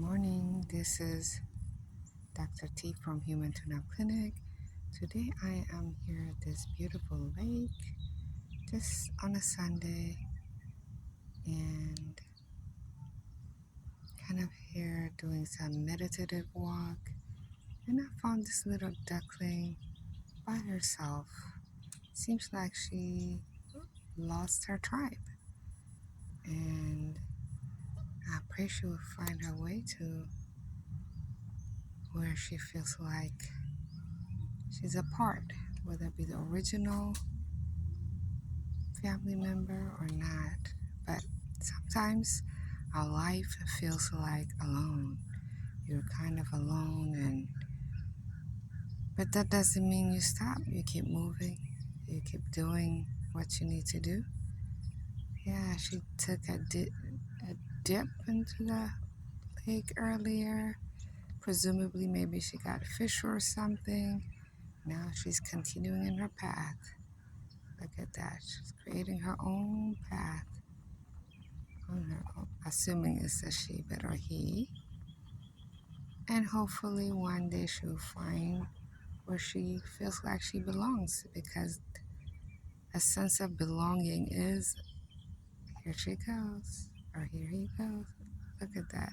morning. This is Dr. T from Human Tune-Up Clinic. Today I am here at this beautiful lake just on a Sunday and kind of here doing some meditative walk. And I found this little duckling by herself. Seems like she lost her tribe. And I pray she will find her way to where she feels like she's a part, whether it be the original family member or not. But sometimes our life feels like alone. You're kind of alone, but that doesn't mean you stop. You keep moving. You keep doing what you need to do. Yeah, she took a dip into the lake earlier. Presumably, maybe she got a fish or something. Now she's continuing in her path. Look at that. She's creating her own path on her own, assuming it's a she but or he. And hopefully one day she'll find where she feels like she belongs, because a sense of belonging is, here she goes, or here he goes. Look at that.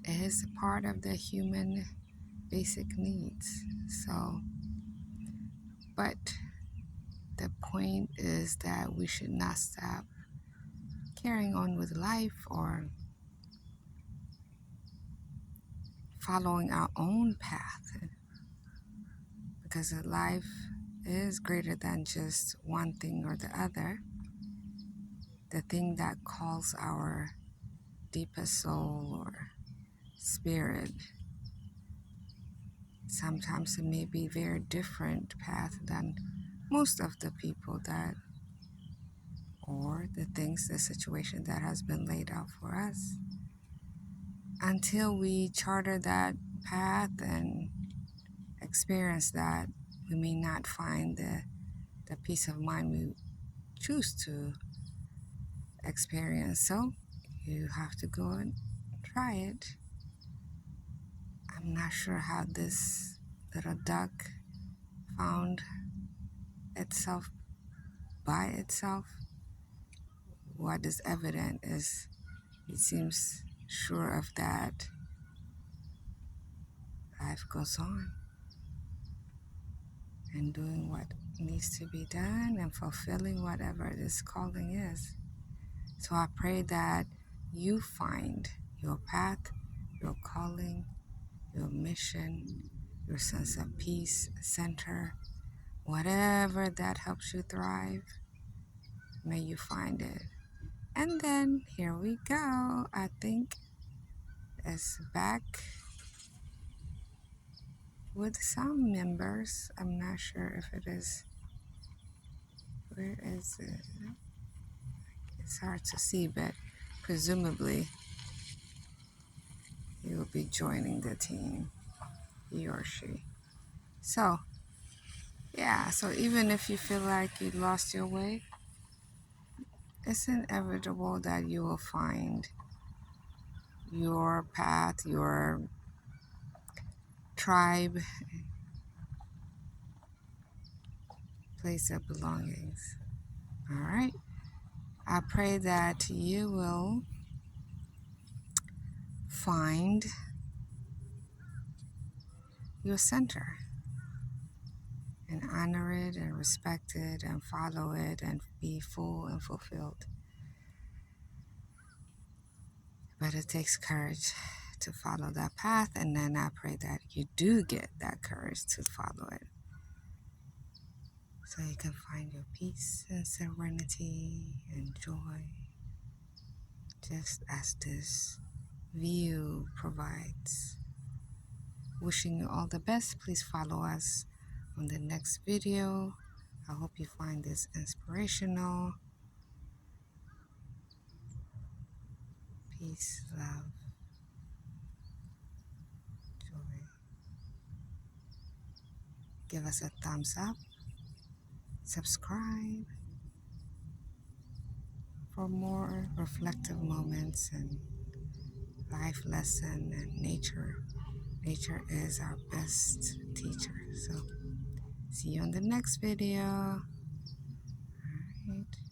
It is a part of the human basic needs. So, but the point is that we should not stop carrying on with life or following our own path, because life is greater than just one thing or the other. The thing that calls our deepest soul or spirit, sometimes it may be very different path than most of the people that, or the things, the situation that has been laid out for us. Until we charter that path and experience that, we may not find the peace of mind we choose to experience. So you have to go and try it. I'm not sure how this little duck found itself by itself. What is evident is it seems sure of that life goes on and doing what needs to be done and fulfilling whatever this calling is. So I pray that you find your path, your calling, your mission, your sense of peace, center, whatever that helps you thrive, may you find it. And then here we go. I think it's back with some members. I'm not sure if it is. Where is it? It's hard to see, but presumably he will be joining the team, he or she. So, yeah, so even if you feel like you lost your way, it's inevitable that you will find your path, your tribe, place of belongings. All right. I pray that you will find your center and honor it and respect it and follow it and be full and fulfilled. But it takes courage to follow that path, and then I pray that you do get that courage to follow it, so you can find your peace and serenity and joy, just as this view provides. Wishing you all the best. Please follow us on the next video. I hope you find this inspirational. Peace, love, joy. Give us a thumbs up. Subscribe for more reflective moments and life lesson, and nature is our best teacher. So see you on the next video. All right.